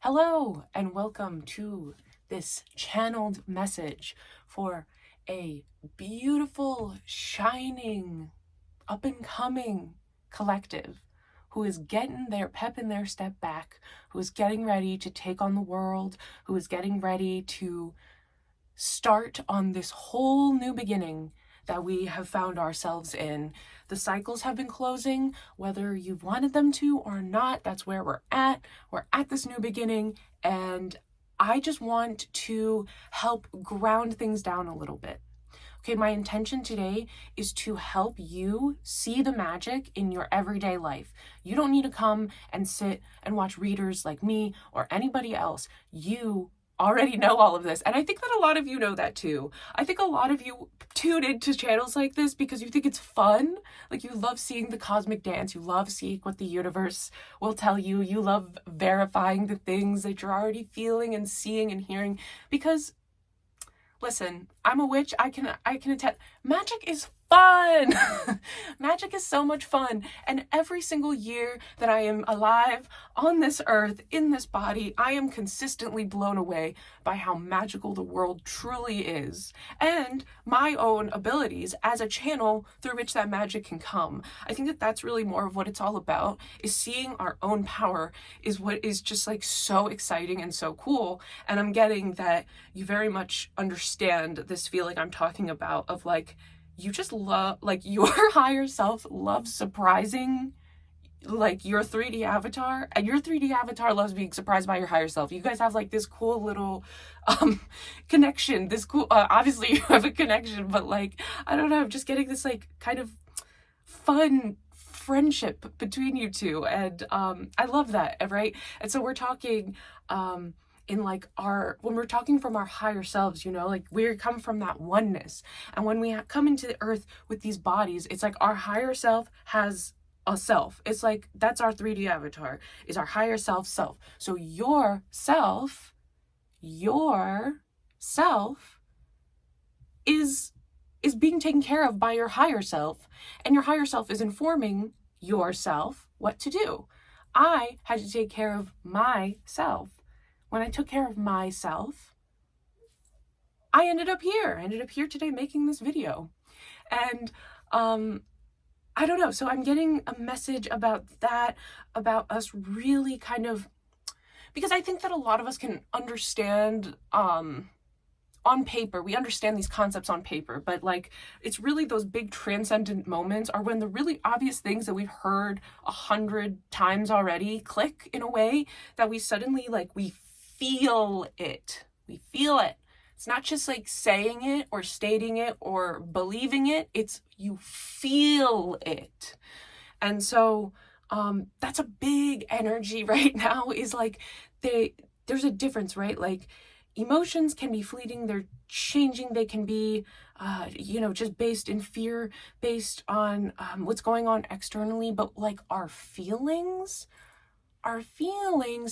Hello and welcome to this channeled message for a beautiful, shining, up and coming collective who is getting their pep in their step back, who is getting ready to take on the world, who is getting ready to start on this whole new beginning that we have found ourselves in. The cycles have been closing, whether you've wanted them to or not. That's where we're at. We're at this new beginning, and I just want to help ground things down a little bit. Okay, my intention today is to help you see the magic in your everyday life. You don't need to come and sit and watch readers like me or anybody else. You already know all of this. And I think that a lot of you know that too. I think a lot of you tune into channels like this because you think it's fun. Like you love seeing the cosmic dance. You love seeing what the universe will tell you. You love verifying the things that you're already feeling and seeing and hearing. Because listen, I'm a witch. I can attest. Magic is fun. Magic is so much fun. And every single year that I am alive on this earth, in this body, I am consistently blown away by how magical the world truly is. And my own abilities as a channel through which that magic can come. I think that that's really more of what it's all about, is seeing our own power is what is just like so exciting and so cool. And I'm getting that you very much understand this feeling I'm talking about of like, you just love, like your higher self loves surprising like your 3D avatar, and your 3D avatar loves being surprised by your higher self. You guys have like this cool little connection, this cool, obviously you have a connection, but like, I don't know, I'm just getting this like kind of fun friendship between you two, and I love that, right? And so we're talking in like when we're talking from our higher selves, you know, like we come from that oneness. And when we come into the earth with these bodies, it's like our higher self has a self. It's like, that's our 3D avatar, is our higher self. So your self is being taken care of by your higher self, and your higher self is informing yourself what to do. I had to take care of myself. When I took care of myself, I ended up here. Today making this video. And I don't know. So I'm getting a message about that, about us really kind of, because I think that a lot of us can understand on paper, we understand these concepts on paper, but like it's really those big transcendent moments are when the really obvious things that we've heard 100 times already click in a way that we suddenly like, we feel it. It's not just like saying it or stating it or believing it. It's you feel it. And so that's a big energy right now, is like there's a difference, right? Like emotions can be fleeting, they're changing, they can be just based in fear, based on what's going on externally, but like our feelings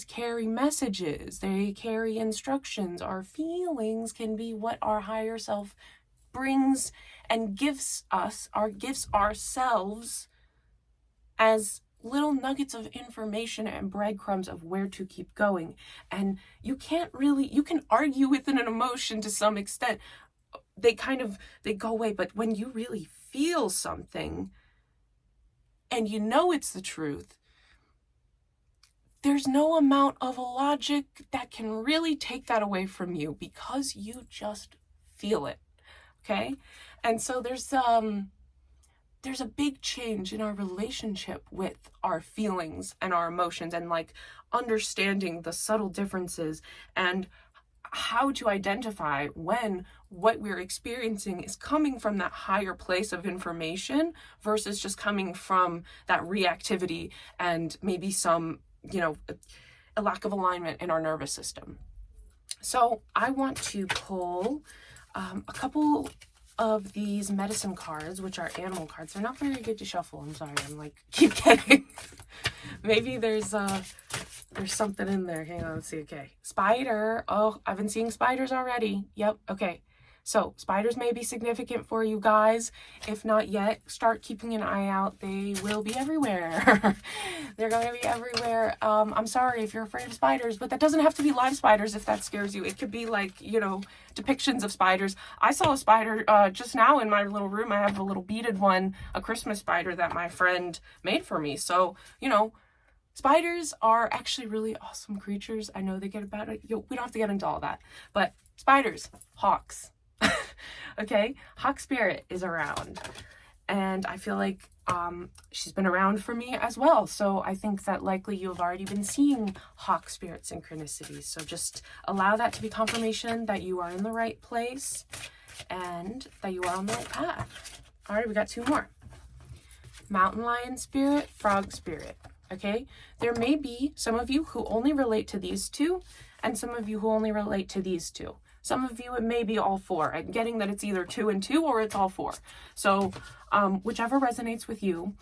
carry messages, they carry instructions. Our feelings can be what our higher self brings and gives ourselves as little nuggets of information and breadcrumbs of where to keep going. And you can argue with an emotion to some extent. They go away, but when you really feel something and you know it's the truth, there's no amount of logic that can really take that away from you, because you just feel it. Okay? And so there's a big change in our relationship with our feelings and our emotions, and like understanding the subtle differences and how to identify when what we're experiencing is coming from that higher place of information versus just coming from that reactivity and maybe some, a lack of alignment in our nervous system. So I want to pull a couple of these medicine cards, which are animal cards. They're not very good to shuffle. I'm sorry. I'm like, keep getting. Maybe there's something in there. Hang on, let's see. Okay. Spider. Oh, I've been seeing spiders already. Yep. Okay. So spiders may be significant for you guys. If not yet, start keeping an eye out. They will be everywhere. They're going to be everywhere. I'm sorry if you're afraid of spiders, but that doesn't have to be live spiders if that scares you. It could be like, you know, depictions of spiders. I saw a spider just now in my little room. I have a little beaded one, a Christmas spider that my friend made for me. So, you know, spiders are actually really awesome creatures. I know they get about it. We don't have to get into all that, but spiders, hawks. Okay, hawk spirit is around, and I feel like she's been around for me as well. So I think that likely you have already been seeing hawk spirit synchronicities. So just allow that to be confirmation that you are in the right place and that you are on the right path. All right, we got two more. Mountain lion spirit, frog spirit. Okay, there may be some of you who only relate to these two, and some of you who only relate to these two. Some of you, it may be all four. I'm getting that it's either 2 and 2 or it's all 4. So whichever resonates with you.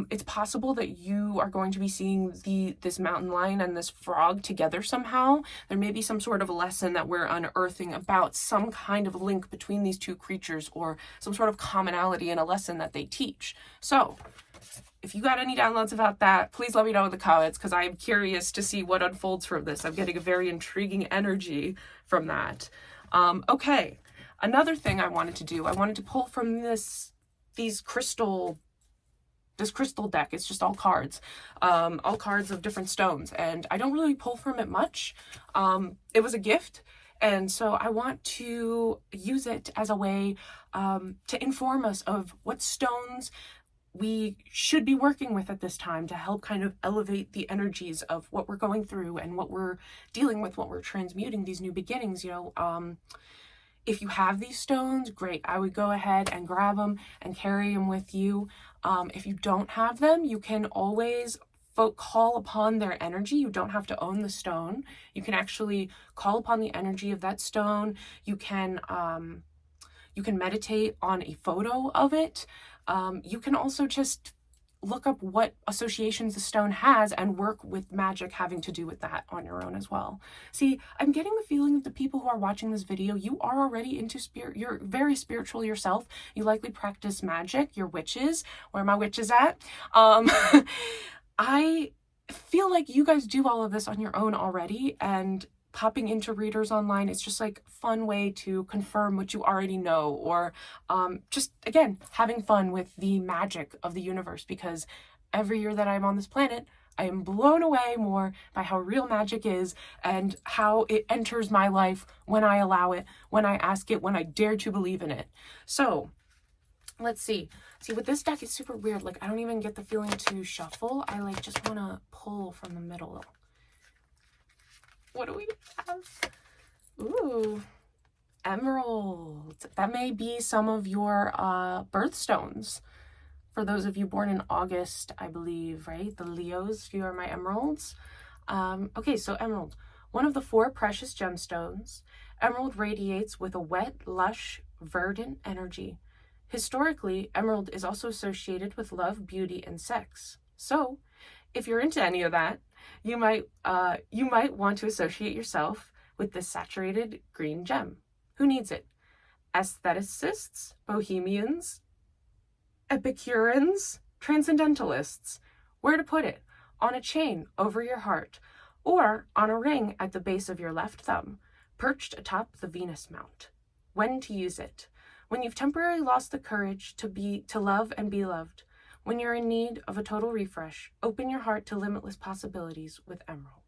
It's possible that you are going to be seeing this mountain lion and this frog together somehow. There may be some sort of a lesson that we're unearthing about some kind of link between these two creatures, or some sort of commonality in a lesson that they teach. So if you got any downloads about that, please let me know in the comments, because I'm curious to see what unfolds from this. I'm getting a very intriguing energy from that. Okay, another thing I wanted to do, I wanted to pull from this crystal deck. It's just all cards of different stones, and I don't really pull from it much. It was a gift, and so I want to use it as a way to inform us of what stones we should be working with at this time to help kind of elevate the energies of what we're going through and what we're dealing with, what we're transmuting, these new beginnings. You know, if you have these stones, great. I would go ahead and grab them and carry them with you. If you don't have them, you can always call upon their energy. You don't have to own the stone. You can actually call upon the energy of that stone. You can meditate on a photo of it. You can also just look up what associations the stone has and work with magic having to do with that on your own as well. See, I'm getting the feeling that the people who are watching this video, you are already into spirit. You're very spiritual yourself. You likely practice magic. You're witches. Where are my witches at? I feel like you guys do all of this on your own already, and popping into readers online, it's just like a fun way to confirm what you already know, or just, again, having fun with the magic of the universe, because every year that I'm on this planet, I am blown away more by how real magic is and how it enters my life when I allow it, when I ask it, when I dare to believe in it. So let's see. See, with this deck, it's super weird. Like, I don't even get the feeling to shuffle. I like just want to pull from the middle. What do we have? Ooh, emerald. That may be some of your birthstones. For those of you born in August, I believe, right? The Leos, you are my emeralds. Okay, so emerald, one of the 4 precious gemstones. Emerald radiates with a wet, lush, verdant energy. Historically, emerald is also associated with love, beauty, and sex. So, if you're into any of that, you might want to associate yourself with this saturated green gem. Who needs it? Aestheticists, bohemians, Epicureans, transcendentalists. Where to put it? On a chain over your heart, or on a ring at the base of your left thumb, perched atop the Venus Mount. When to use it? When you've temporarily lost the courage to love and be loved. When you're in need of a total refresh, open your heart to limitless possibilities with emerald.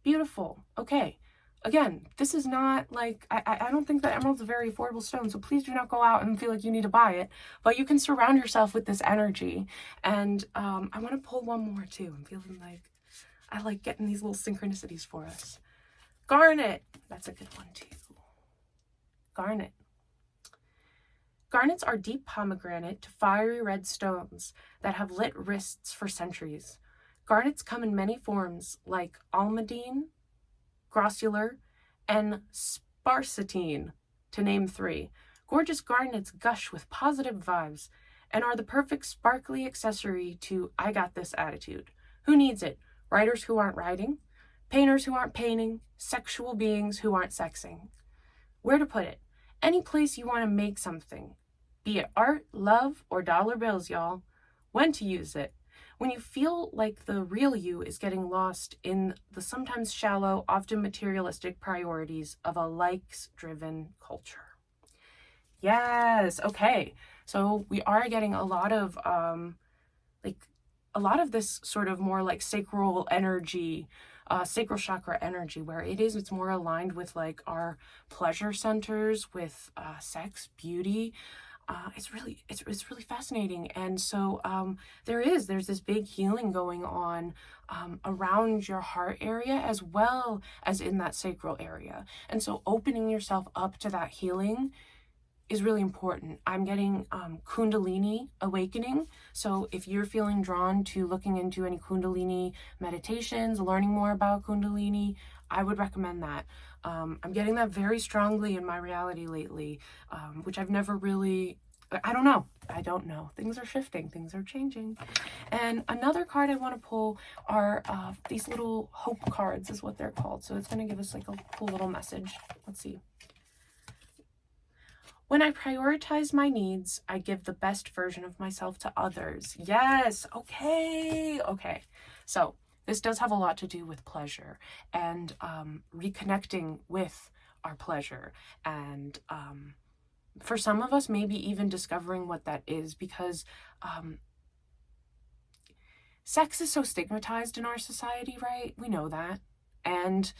Beautiful. Okay. Again, this is not like, I don't think that emerald's a very affordable stone, so please do not go out and feel like you need to buy it, but you can surround yourself with this energy. And I want to pull one more too. I'm feeling like I like getting these little synchronicities for us. Garnet. That's a good one too. Garnet. Garnets are deep pomegranate to fiery red stones that have lit wrists for centuries. Garnets come in many forms like almandine, grossular, and sparsettine, to name 3. Gorgeous garnets gush with positive vibes and are the perfect sparkly accessory to I got this attitude. Who needs it? Writers who aren't writing, painters who aren't painting, sexual beings who aren't sexing. Where to put it? Any place you want to make something, be it art, love, or dollar bills, y'all. When to use it. When you feel like the real you is getting lost in the sometimes shallow, often materialistic priorities of a likes-driven culture. Yes, okay. So we are getting a lot of this sort of more like sacral energy, sacral chakra energy, where it's more aligned with like our pleasure centers, with sex, beauty. It's really fascinating. And so there's this big healing going on around your heart area as well as in that sacral area. And so opening yourself up to that healing is really important. I'm getting Kundalini awakening. So if you're feeling drawn to looking into any Kundalini meditations, learning more about Kundalini, I would recommend that. I'm getting that very strongly in my reality lately, which I've never really, I don't know. Things are shifting, things are changing. And another card I want to pull are these little hope cards is what they're called. So it's going to give us like a cool little message. Let's see. When I prioritize my needs, I give the best version of myself to others. Yes, okay. So this does have a lot to do with pleasure and reconnecting with our pleasure. And for some of us, maybe even discovering what that is, because sex is so stigmatized in our society, right? We know that. And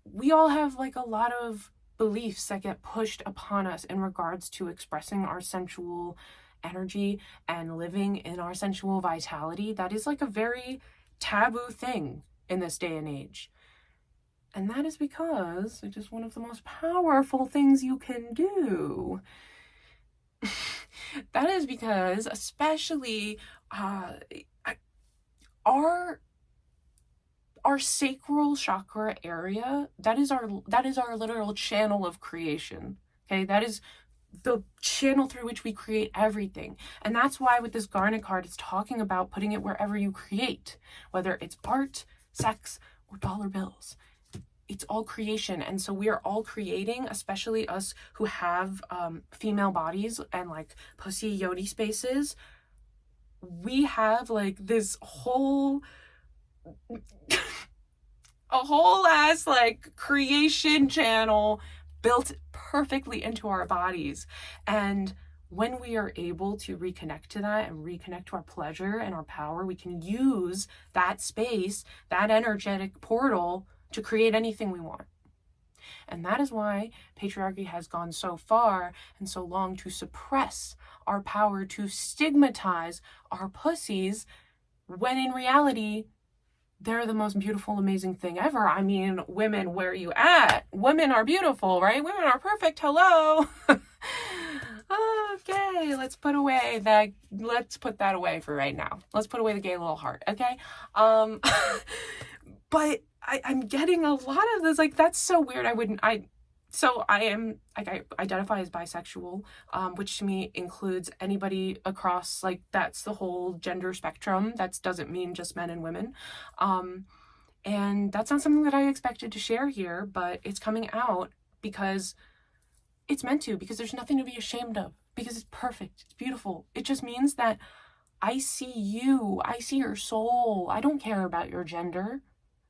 we all have like a lot of beliefs that get pushed upon us in regards to expressing our sensual energy and living in our sensual vitality. That is like a very taboo thing in this day and age. And that is because it is one of the most powerful things you can do. That is because especially our sacral chakra area, that is our literal channel of creation. Okay, that is the channel through which we create everything. And that's why with this Garnet card, it's talking about putting it wherever you create, whether it's art, sex, or dollar bills. It's all creation. And so we are all creating, especially us who have female bodies and like pussy yoni spaces. We have like this whole a whole ass like creation channel built perfectly into our bodies. And when we are able to reconnect to that and reconnect to our pleasure and our power, we can use that space, that energetic portal, to create anything we want. And that is why patriarchy has gone so far and so long to suppress our power, to stigmatize our pussies, when in reality, they're the most beautiful, amazing thing ever. I mean, women, where are you at? Women are beautiful, right? Women are perfect. Hello. Okay, let's put that away for right now. Let's put away the gay little heart, okay? But I'm getting a lot of this, like, that's so weird. So I am, like, I identify as bisexual, which to me includes anybody across, like, that's the whole gender spectrum. That doesn't mean just men and women. And that's not something that I expected to share here, but it's coming out because it's meant to, because there's nothing to be ashamed of, because it's perfect, it's beautiful. It just means that I see you, I see your soul. I don't care about your gender.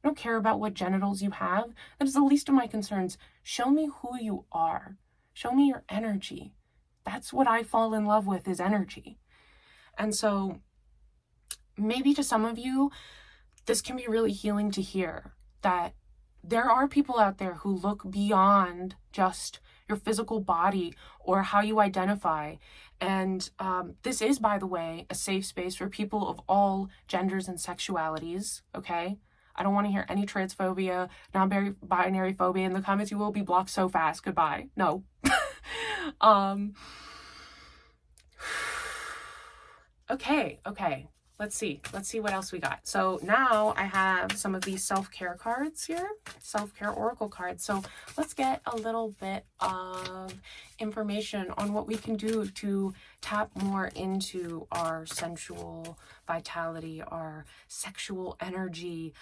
I don't care about what genitals you have. That is the least of my concerns. Show me who you are. Show me your energy. That's what I fall in love with, is energy. And so maybe to some of you, this can be really healing to hear that there are people out there who look beyond just your physical body or how you identify. And this is, by the way, a safe space for people of all genders and sexualities, okay? I don't want to hear any transphobia, non-binary phobia in the comments. You will be blocked so fast. Goodbye. No. Okay. let's see what else we got. So now I have some of these self-care cards here, self-care oracle cards. So let's get a little bit of information on what we can do to tap more into our sensual vitality, our sexual energy.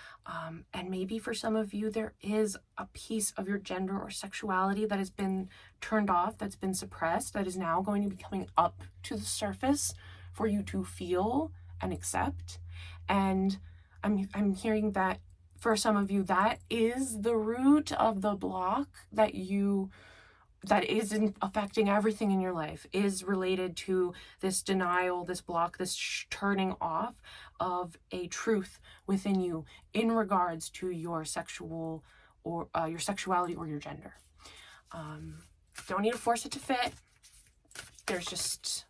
And maybe for some of you, there is a piece of your gender or sexuality that has been turned off, that's been suppressed, that is now going to be coming up to the surface for you to feel and accept. And I'm hearing that for some of you, that is the root of the block that is affecting everything in your life, is related to this denial, this block, this turning off of a truth within you in regards to your sexual or your sexuality or your gender. Don't need to force it to fit. There's just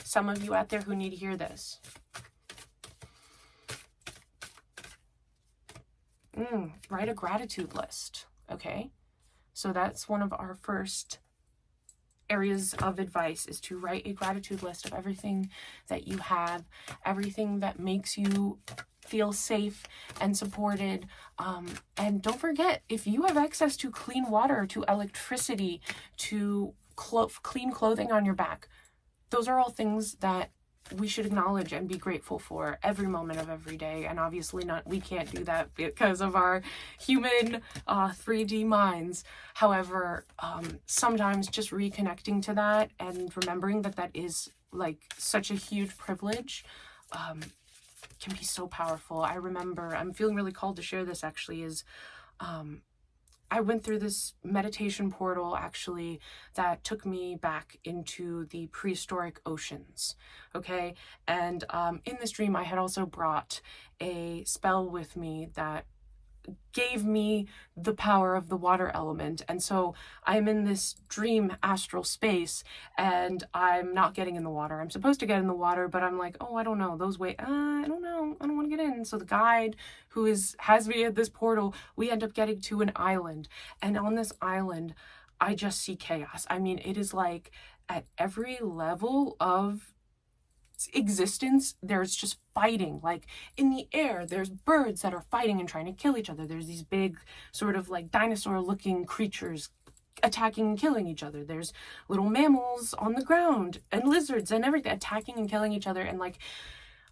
some of you out there who need to hear this. Write a gratitude list, okay? So that's one of our first areas of advice, is to write a gratitude list of everything that you have, everything that makes you feel safe and supported. And don't forget, if you have access to clean water, to electricity, to clean clothing on your back, those are all things that we should acknowledge and be grateful for every moment of every day. And obviously we can't do that because of our human 3D minds. However, sometimes just reconnecting to that and remembering that that is like such a huge privilege can be so powerful. I remember, I'm feeling really called to share this actually, is I went through this meditation portal actually that took me back into the prehistoric oceans, okay? And in this dream, I had also brought a spell with me that gave me the power of the water element. And so I'm in this dream astral space and I'm not getting in the water. I'm supposed to get in the water, but I'm like, oh, I don't know, those I don't know, I don't want to get in. So the guide who has me at this portal, we end up getting to an island, and on this island I just see chaos. I mean, it is like at every level of existence there's just fighting. Like in the air there's birds that are fighting and trying to kill each other. There's these big sort of like dinosaur looking creatures attacking and killing each other. There's little mammals on the ground and lizards and everything attacking and killing each other. And like,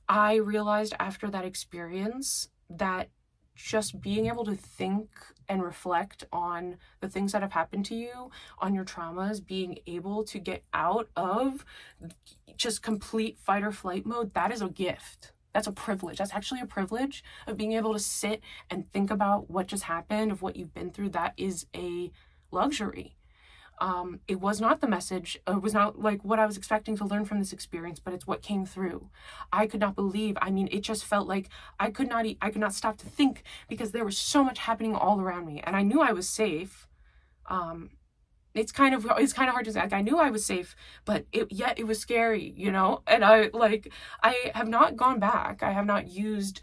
I realized after that experience that just being able to think and reflect on the things that have happened to you, on your traumas, being able to get out of just complete fight or flight mode, that is a gift. That's a privilege. That's actually a privilege of being able to sit and think about what just happened, of what you've been through. That is a luxury. It was not the message, it was not like what I was expecting to learn from this experience, but it's what came through. I could not believe, I mean, it just felt like I could not stop to think because there was so much happening all around me, and I knew I was safe. It's kind of hard to say. Like, I knew I was safe, but yet it was scary, you know? And I have not gone back. I have not used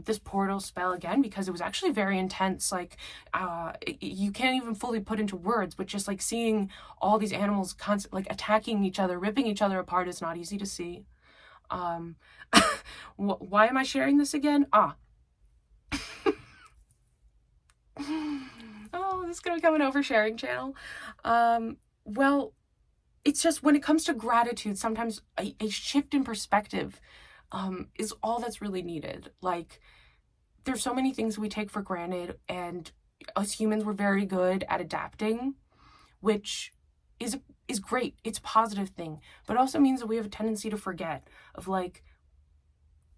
this portal spell again because it was actually very intense. Like, you can't even fully put into words, but just like seeing all these animals constantly like attacking each other, ripping each other apart is not easy to see. Why am I sharing this again? Oh, this is gonna become an oversharing channel. Well, it's just when it comes to gratitude, sometimes a shift in perspective is all that's really needed. Like, there's so many things we take for granted, and us humans, we're very good at adapting, which is great. It's a positive thing, but it also means that we have a tendency to forget of like,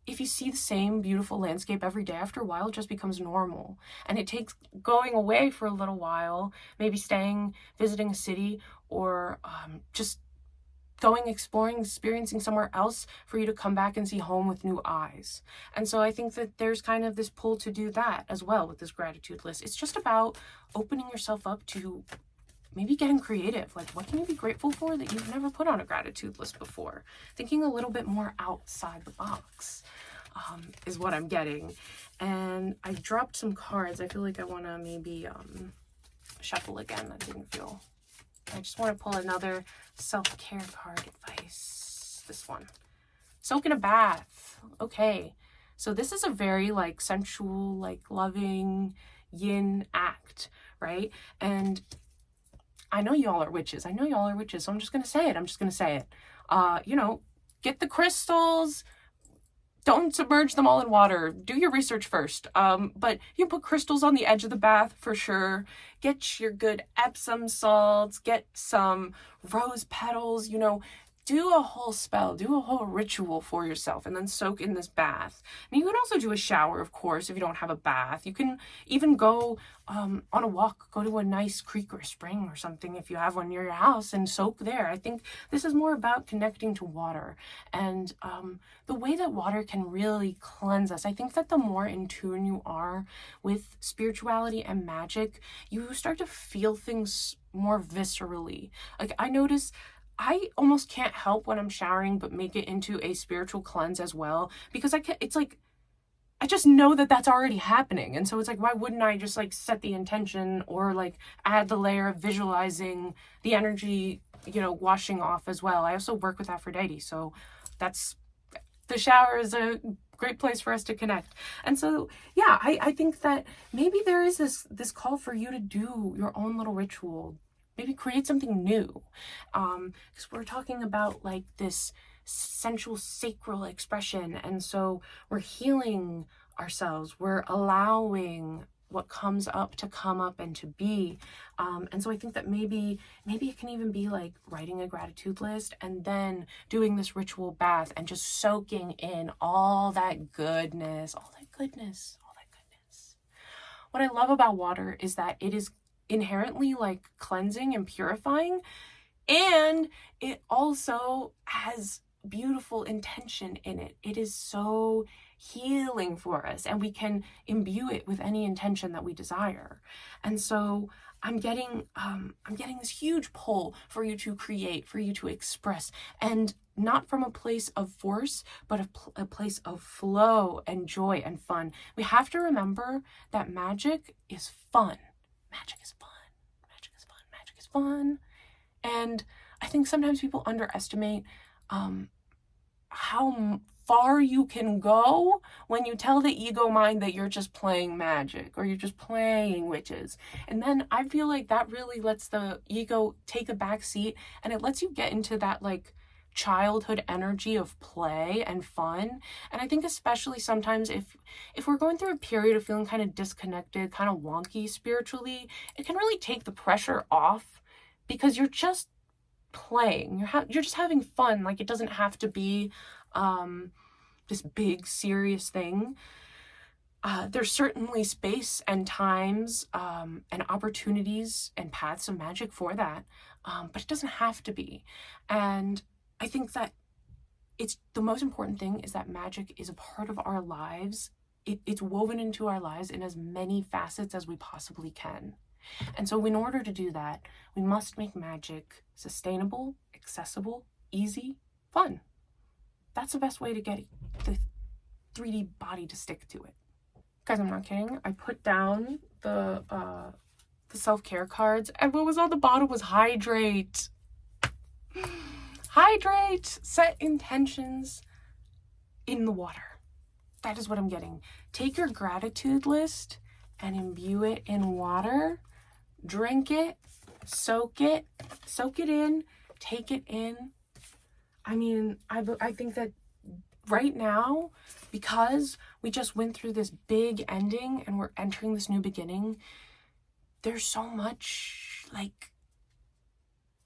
if you see the same beautiful landscape every day, after a while it just becomes normal, and it takes going away for a little while, maybe visiting a city, or just going, exploring, experiencing somewhere else for you to come back and see home with new eyes. And so I think that there's kind of this pull to do that as well with this gratitude list. It's just about opening yourself up to maybe getting creative. Like, what can you be grateful for that you've never put on a gratitude list before? Thinking a little bit more outside the box is what I'm getting. And I dropped some cards. I feel like I want to maybe shuffle again. That didn't feel... I just want to pull another self-care card advice. This one. Soak in a bath. Okay. So this is a very like sensual, like loving yin act, right? And I know y'all are witches. I know y'all are witches. So I'm just going to say it. I'm just going to say it. You know, get the crystals. Don't submerge them all in water. Do your research first. But you put crystals on the edge of the bath for sure. Get your good Epsom salts. Get some rose petals. You know, do a whole spell. Do a whole ritual for yourself, and then soak in this bath. And you can also do a shower, of course, if you don't have a bath. You can even go on a walk. Go to a nice creek or spring or something if you have one near your house, and soak there. I think this is more about connecting to water and the way that water can really cleanse us. I think that the more in tune you are with spirituality and magic, you start to feel things more viscerally. Like I notice I almost can't help when I'm showering but make it into a spiritual cleanse as well, because it's like I just know that that's already happening. And so it's like, why wouldn't I just like set the intention or like add the layer of visualizing the energy, you know, washing off as well. I also work with Aphrodite, so that's, the shower is a great place for us to connect. And so, yeah, I think that maybe there is this call for you to do your own little ritual, maybe create something new. Because we're talking about like this sensual sacral expression. And so we're healing ourselves. We're allowing what comes up to come up and to be. And so I think that maybe it can even be like writing a gratitude list and then doing this ritual bath and just soaking in all that goodness, all that goodness, all that goodness. What I love about water is that it is inherently like cleansing and purifying, and it also has beautiful intention in it. It is so healing for us, and we can imbue it with any intention that we desire. And so I'm getting this huge pull for you to create, for you to express, and not from a place of force, but a place of flow and joy and fun. We have to remember that magic is fun. Magic is fun. Magic is fun. Magic is fun. And I think sometimes people underestimate how far you can go when you tell the ego mind that you're just playing magic or you're just playing witches. And then I feel like that really lets the ego take a back seat, and it lets you get into that like childhood energy of play and fun. And I think especially sometimes if we're going through a period of feeling kind of disconnected, kind of wonky spiritually, it can really take the pressure off, because you're just playing. You're just having fun. Like it doesn't have to be this big serious thing. There's certainly space and times and opportunities and paths of magic for that, but it doesn't have to be. And I think that it's the most important thing is that magic is a part of our lives. It's woven into our lives in as many facets as we possibly can. And so in order to do that, we must make magic sustainable, accessible, easy, fun. That's the best way to get the 3D body to stick to it. Guys, I'm not kidding. I put down the self-care cards, and what was on the bottom was hydrate. Hydrate, set intentions in the water. That is what I'm getting. Take your gratitude list and imbue it in water. Drink it, soak it in, take it in. I mean, I think that right now, because we just went through this big ending and we're entering this new beginning, there's so much, like,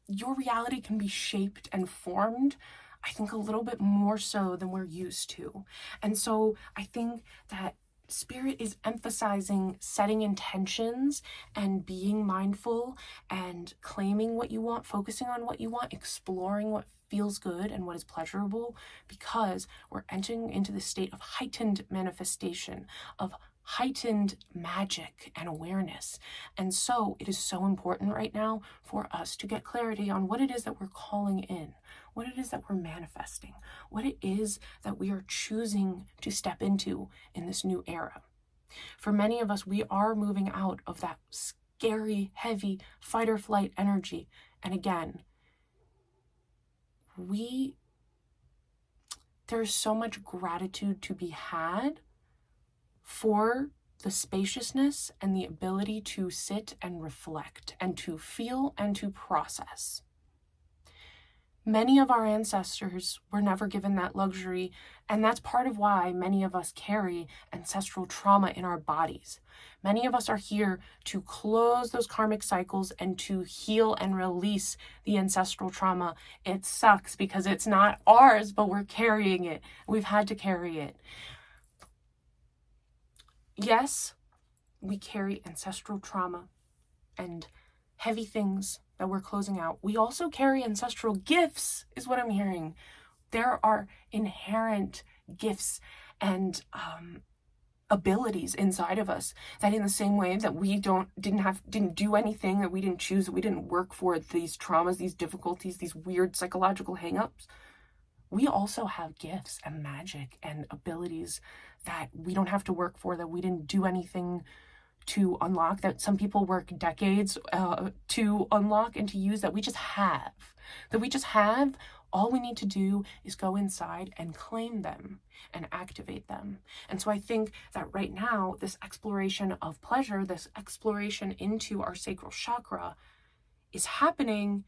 your reality can be shaped and formed, I think, a little bit more so than we're used to. And so I think that Spirit is emphasizing setting intentions and being mindful and claiming what you want, focusing on what you want, exploring what feels good and what is pleasurable, because we're entering into this state of heightened manifestation, of heightened magic and awareness. And so it is so important right now for us to get clarity on what it is that we're calling in, what it is that we're manifesting, what it is that we are choosing to step into in this new era. For many of us, we are moving out of that scary, heavy fight or flight energy. And again, we there is so much gratitude to be had for the spaciousness and the ability to sit and reflect and to feel and to process. Many of our ancestors were never given that luxury, and that's part of why many of us carry ancestral trauma in our bodies. Many of us are here to close those karmic cycles and to heal and release the ancestral trauma. It sucks because it's not ours, but we're carrying it. We've had to carry it. Yes, we carry ancestral trauma and heavy things that we're closing out. We also carry ancestral gifts, is what I'm hearing. There are inherent gifts and abilities inside of us that, in the same way that we didn't do anything, that we didn't choose, that we didn't work for these traumas, these difficulties, these weird psychological hangups, we also have gifts and magic and abilities that we don't have to work for, that we didn't do anything to unlock, that some people work decades to unlock and to use, that we just have. All we need to do is go inside and claim them and activate them. And so I think that right now, this exploration of pleasure, this exploration into our sacral chakra is happening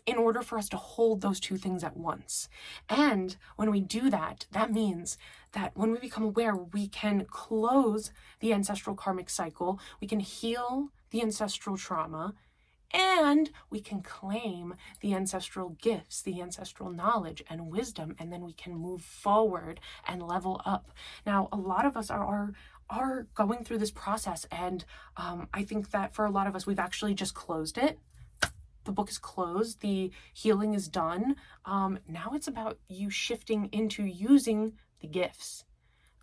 in order for us to hold those two things at once. And when we do that, that means that when we become aware, we can close the ancestral karmic cycle, we can heal the ancestral trauma, and we can claim the ancestral gifts, the ancestral knowledge and wisdom, and then we can move forward and level up. Now, a lot of us are going through this process, and I think that for a lot of us, we've actually just closed it. The book is closed, the healing is done. Now it's about you shifting into using the gifts,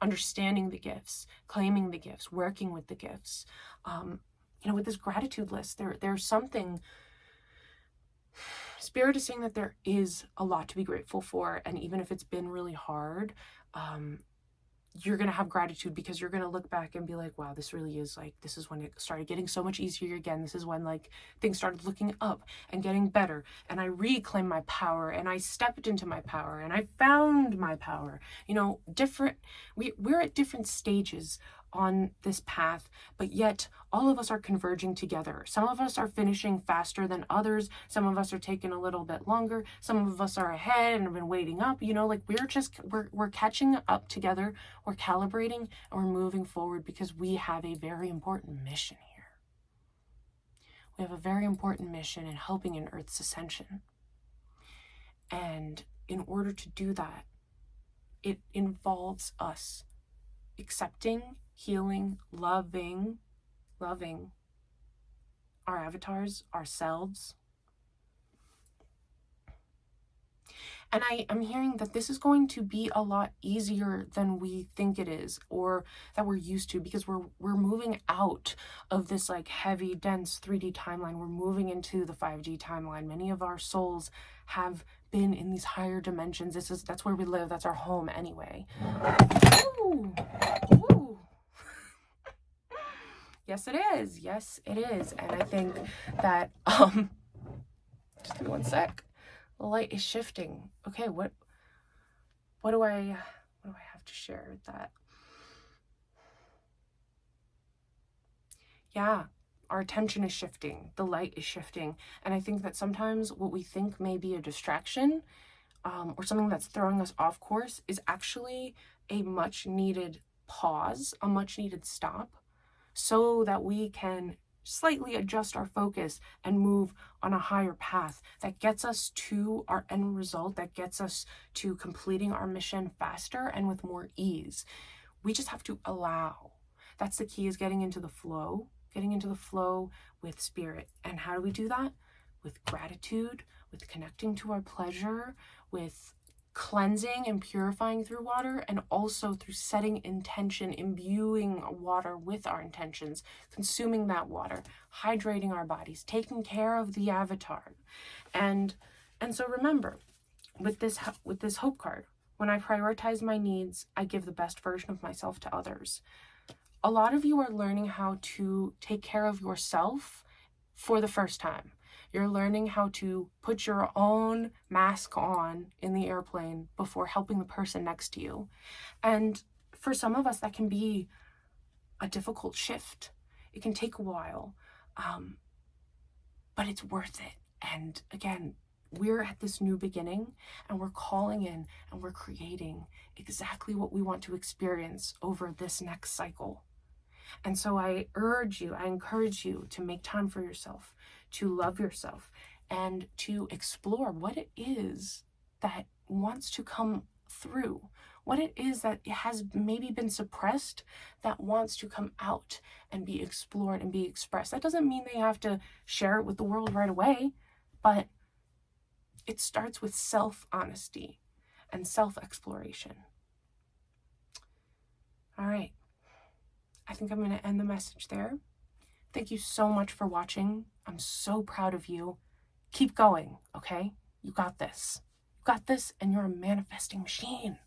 understanding the gifts, claiming the gifts, working with the gifts. With this gratitude list, there's something, Spirit is saying that there is a lot to be grateful for, and even if it's been really hard, you're going to have gratitude because you're going to look back and be like, wow, this really is this is when it started getting so much easier again. This is when things started looking up and getting better. And I reclaimed my power and I stepped into my power and I found my power. We're at different stages on this path, but yet all of us are converging together. Some of us are finishing faster than others. Some of us are taking a little bit longer. Some of us are ahead and have been waiting up. We're catching up together. We're calibrating and we're moving forward because we have a very important mission here. We have a very important mission in helping in Earth's ascension. And in order to do that, it involves us accepting, healing, loving our avatars, ourselves. And I'm hearing that this is going to be a lot easier than we think it is, or that we're used to, because we're moving out of this heavy, dense 3D timeline. We're moving into the 5D timeline. Many of our souls have been in these higher dimensions. That's where we live. That's our home anyway. Ooh. Ooh. Yes, it is. Yes, it is. And I think that, just give me one sec. The light is shifting. Okay, what do I have to share with that? Yeah, our attention is shifting. The light is shifting. And I think that sometimes what we think may be a distraction, or something that's throwing us off course, is actually a much needed pause, a much needed stop, so that we can slightly adjust our focus and move on a higher path that gets us to our end result, that gets us to completing our mission faster and with more ease. We just have to allow. That's the key, is getting into the flow with spirit. And how do we do that? With gratitude, with connecting to our pleasure, with cleansing and purifying through water, and also through setting intention, imbuing water with our intentions, consuming that water, hydrating our bodies, taking care of the avatar. And so remember, with this hope card, when I prioritize my needs, I give the best version of myself to others. A lot of you are learning how to take care of yourself for the first time. You're learning how to put your own mask on in the airplane before helping the person next to you. And for some of us, that can be a difficult shift. It can take a while, but it's worth it. And again, we're at this new beginning, and we're calling in and we're creating exactly what we want to experience over this next cycle. And so I encourage you to make time for yourself, to love yourself, and to explore what it is that wants to come through, what it is that has maybe been suppressed that wants to come out and be explored and be expressed. That doesn't mean they have to share it with the world right away, but it starts with self-honesty and self-exploration. All right. I think I'm going to end the message there. Thank you so much for watching. I'm so proud of you. Keep going, okay? You got this. You got this, and you're a manifesting machine.